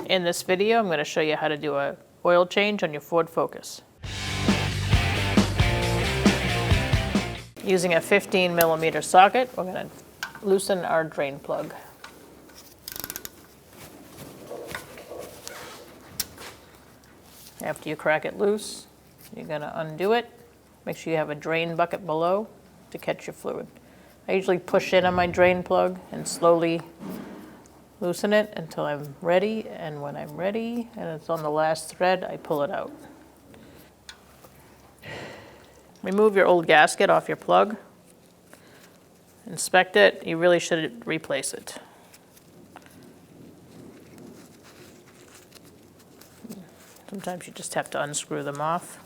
In this video, I'm going to show you how to do an oil change on your Ford Focus. Using a 15mm socket, we're going to loosen our drain plug. After you crack it loose, you're going to undo it. Make sure you have a drain bucket below to catch your fluid. I usually push in on my drain plug and slowly loosen it until I'm ready, and when I'm ready and it's on the last thread, I pull it out. Remove your old gasket off your plug. Inspect it. You really should replace it. Sometimes you just have to unscrew them off.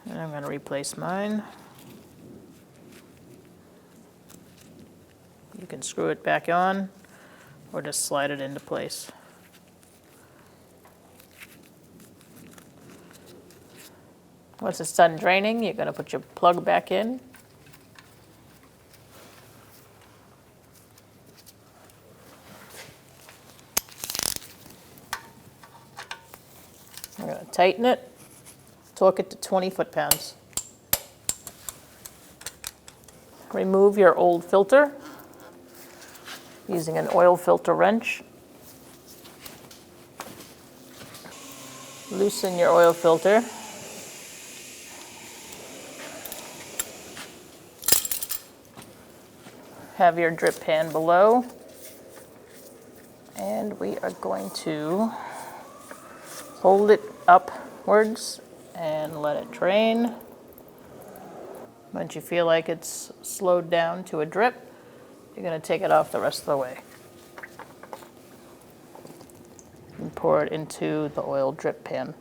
And I'm going to replace mine. You can screw it back on or just slide it into place. Once it's done draining, you're going to put your plug back in. I'm going to tighten it, torque it to 20 foot-pounds. Remove your old filter using an oil filter wrench. Loosen your oil filter. Have your drip pan below. And we are going to hold it upwards and let it drain. Once you feel like it's slowed down to a drip, you're going to take it off the rest of the way. And pour it into the oil drip pan.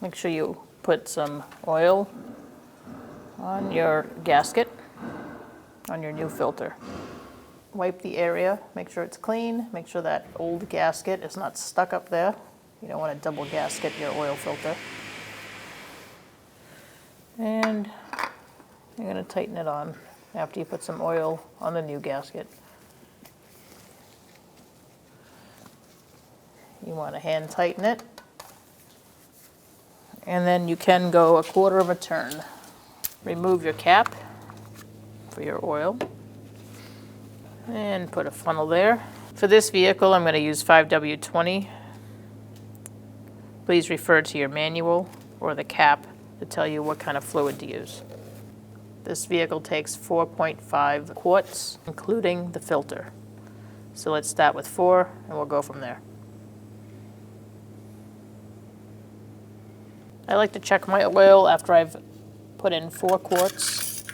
Make sure you put some oil on your gasket, on your new filter. Wipe the area, make sure it's clean, make sure that old gasket is not stuck up there. You don't want to double gasket your oil filter. And you're going to tighten it on after you put some oil on the new gasket. You want to hand tighten it. And then you can go a quarter of a turn. Remove your cap for your oil. And put a funnel there. For this vehicle, I'm going to use 5W20. Please refer to your manual or the cap to tell you what kind of fluid to use. This vehicle takes 4.5 quarts, including the filter. So let's start with 4, and we'll go from there. I like to check my oil after I've put in 4 quarts,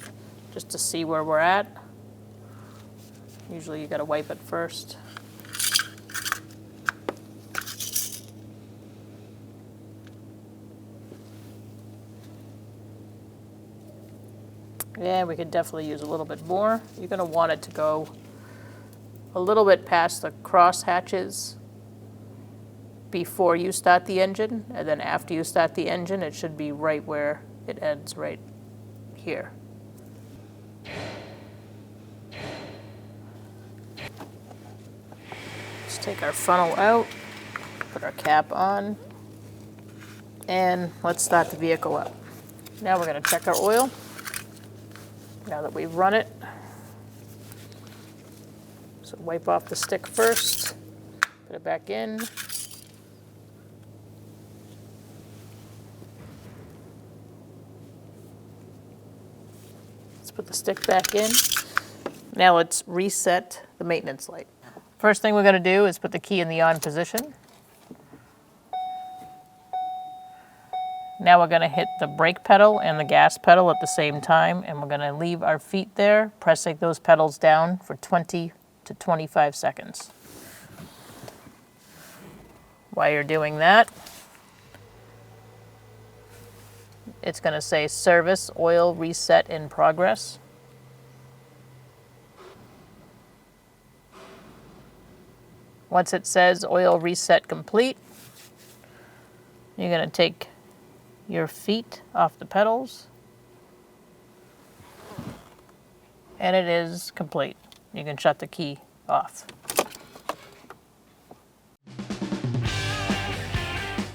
just to see where we're at. Usually you gotta wipe it first. Yeah, we could definitely use a little bit more. You're going to want it to go a little bit past the cross hatches before you start the engine, and then after you start the engine, it should be right where it ends, right here. Let's take our funnel out, put our cap on, and let's start the vehicle up. Now we're going to check our oil. Now that we've run it, so wipe off the stick first, put it back in. Let's put the stick back in. Now let's reset the maintenance light. First thing we're going to do is put the key in the on position. Now we're going to hit the brake pedal and the gas pedal at the same time, and we're going to leave our feet there, pressing those pedals down for 20 to 25 seconds. While you're doing that, it's going to say service oil reset in progress. Once it says oil reset complete, you're going to take your feet off the pedals, and it is complete. You can shut the key off.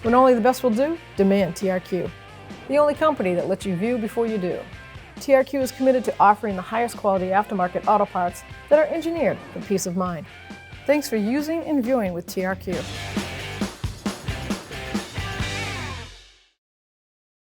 When only the best will do, demand TRQ. The only company that lets you view before you do. TRQ is committed to offering the highest quality aftermarket auto parts that are engineered for peace of mind. Thanks for using and viewing with TRQ.